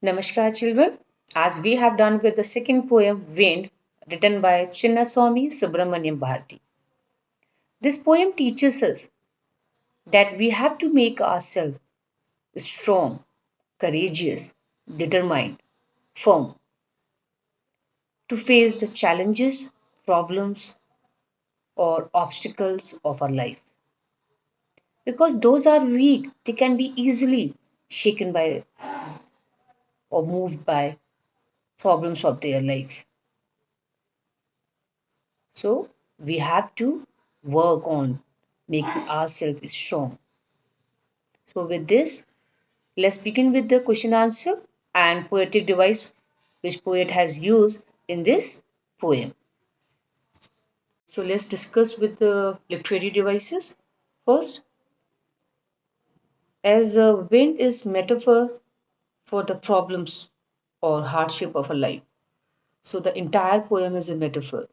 Namaskar, children. As we have done with the second poem, Wind, written by Chinnaswamy Subramaniam Bharati. This poem teaches us that we have to make ourselves strong, courageous, determined, firm to face the challenges, problems, or obstacles of our life. Because those are weak, they can be easily shaken by or moved by problems of their life. So we have to work on making ourselves strong. So with this, let's begin with the question answer and poetic device which poet has used in this poem. So let's discuss with the literary devices. First, as a wind is metaphor for the problems or hardship of a life. So the entire poem is a metaphor.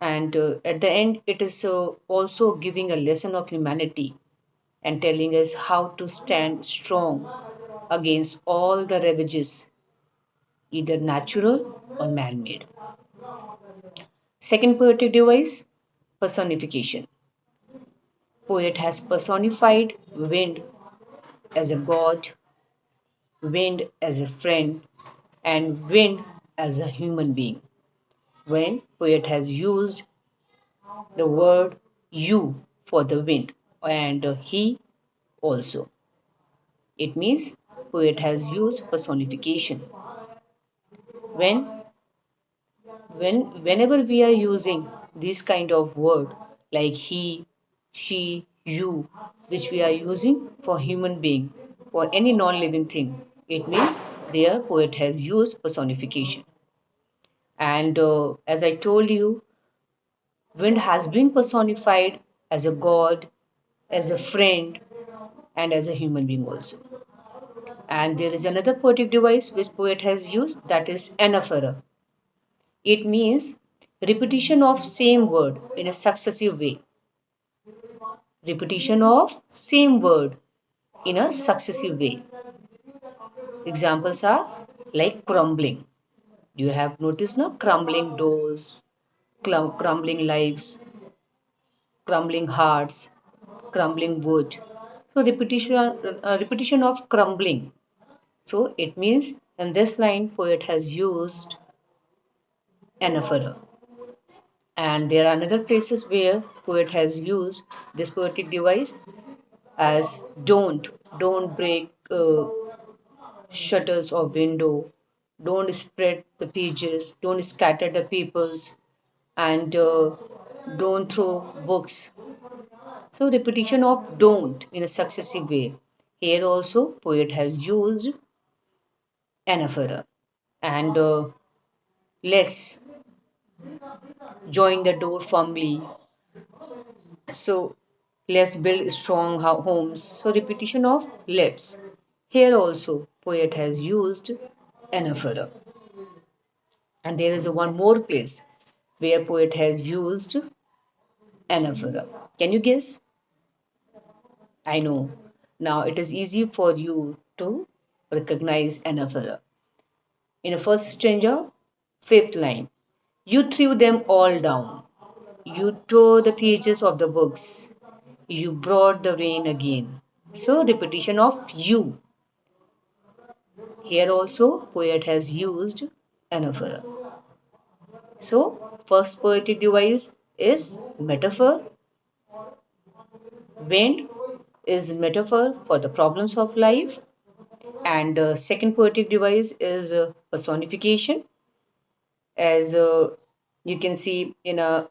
And at the end, it is also giving a lesson of humanity and telling us how to stand strong against all the ravages, either natural or man made. Second poetic device, personification. Poet has personified wind as a god, wind as a friend, and wind as a human being. When poet has used the word you for the wind and he also. It means poet has used personification. When whenever we are using this kind of word like he, she, you, which we are using for human being, for any non-living thing, it means there poet has used personification. And as I told you, wind has been personified as a god, as a friend, and as a human being also. And there is another poetic device which poet has used, that is anaphora. It means repetition of same word in a successive way. Repetition of same word in a successive way. Examples are like crumbling. You have noticed now crumbling doors, crumbling lives, crumbling hearts, crumbling wood. So repetition of crumbling. So it means in this line poet has used anaphora. And there are another places where poet has used this poetic device as don't break shutters of window, don't spread the pages, don't scatter the papers, and don't throw books. So repetition of don't in a successive way. Here also poet has used anaphora. And let's join the door firmly. So let's build strong homes. So repetition of let's. Here also poet has used anaphora. And there is one more place where poet has used anaphora. Can you guess? I know. Now it is easy for you to recognize anaphora. In the first stanza, fifth line, you threw them all down. You tore the pages of the books. You brought the rain again. So repetition of you. Here also poet has used anaphora. So first poetic device is metaphor. Wind is metaphor for the problems of life. And second poetic device is personification. As you can see in a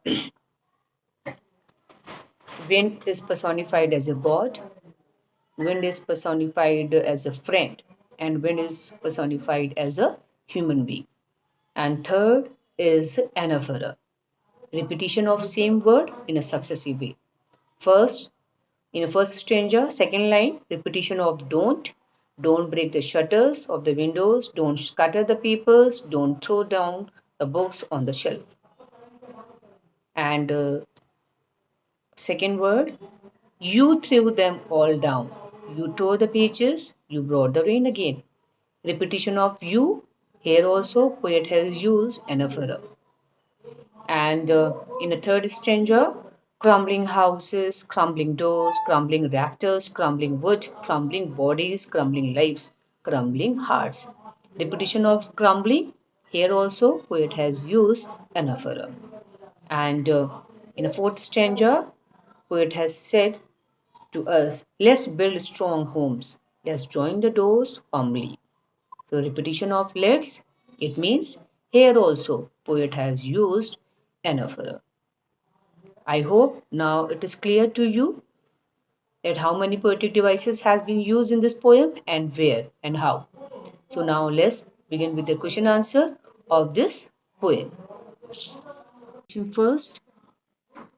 wind is personified as a god, wind is personified as a friend, and wind is personified as a human being. And third is anaphora, repetition of same word in a successive way. First, in the first stanza, second line, repetition of don't break the shutters of the windows, don't scatter the papers, don't throw down the books on the shelf. And second word, you threw them all down. You tore the pages, you brought the rain again. Repetition of you. Here also, poet has used anaphora. And in a third stanza, crumbling houses, crumbling doors, crumbling rafters, crumbling wood, crumbling bodies, crumbling lives, crumbling hearts. Repetition of crumbling. Here also, poet has used anaphora. And in a fourth stanza, poet has said to us, let's build strong homes. Let's join the doors firmly. So repetition of let's, it means here also poet has used anaphora. I hope now it is clear to you that how many poetic devices has been used in this poem and where and how. So now let's begin with the question answer of this poem. First,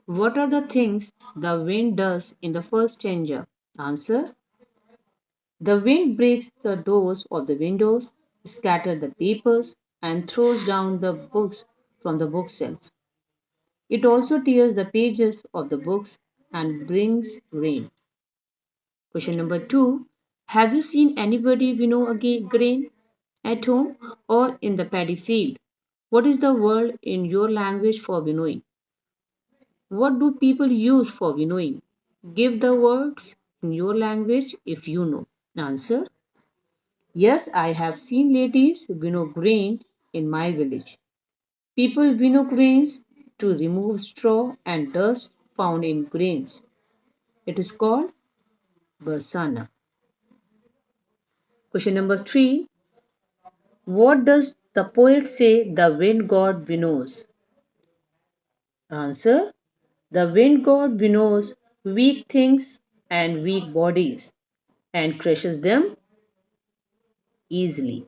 what are the things the wind does in the first stanza? Answer: the wind breaks the doors of the windows, scatters the papers, and throws down the books from the bookshelf. It also tears the pages of the books and brings rain. Question number two: have you seen anybody winnow a grain at home or in the paddy field? What is the word in your language for winnowing? What do people use for winnowing? Give the words in your language if you know. Answer: yes, I have seen ladies winnow grain in my village. People winnow grains to remove straw and dust found in grains. It is called barsana. Question number three: what does the poet say the wind god winnows? Answer: the wind god winnows weak things and weak bodies and crushes them easily.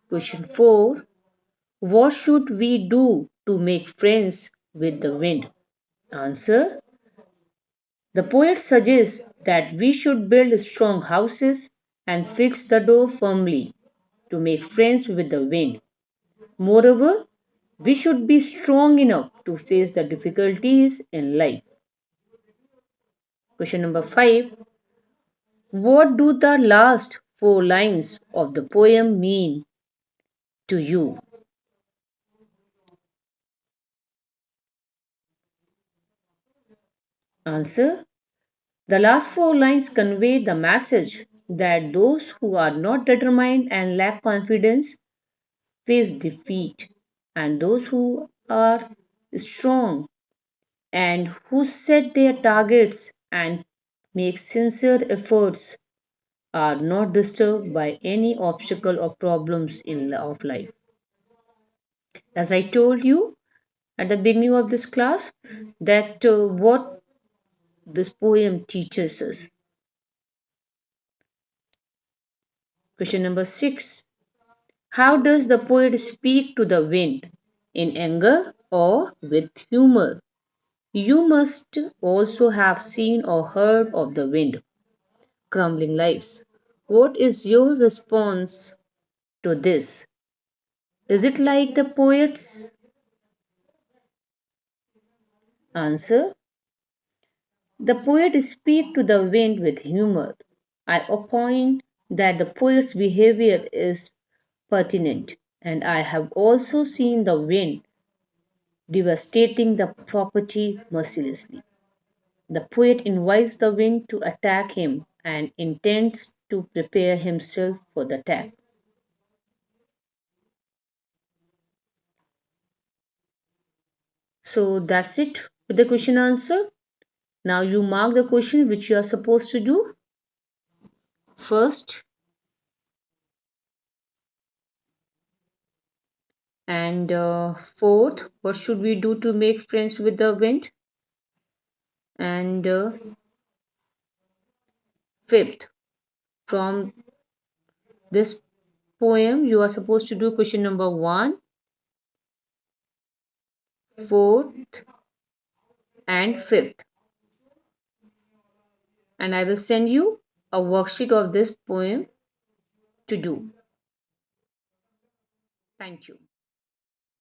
Question 4: what should we do to make friends with the wind? Answer: the poet suggests that we should build strong houses and fix the door firmly to make friends with the wind. Moreover, we should be strong enough to face the difficulties in life. Question number 5: what do the last four lines of the poem mean to you? Answer: the last four lines convey the message that those who are not determined and lack confidence face defeat, and those who are strong and who set their targets and make sincere efforts are not disturbed by any obstacle or problems of life. As I told you at the beginning of this class, that what this poem teaches us. Question number 6: how does the poet speak to the wind? In anger or with humor? You must also have seen or heard of the wind crumbling lives. What is your response to this? Is it like the poet's answer? The poet speaks to the wind with humor. I opine that the poet's behavior is pertinent, and I have also seen the wind devastating the property mercilessly. The poet invites the wind to attack him and intends to prepare himself for the attack. So that's it with the question answer. Now you mark the question which you are supposed to do. First, and fourth, what should we do to make friends with the wind? And fifth, from this poem, you are supposed to do question number one, fourth, and fifth. And I will send you a worksheet of this poem to do. Thank you.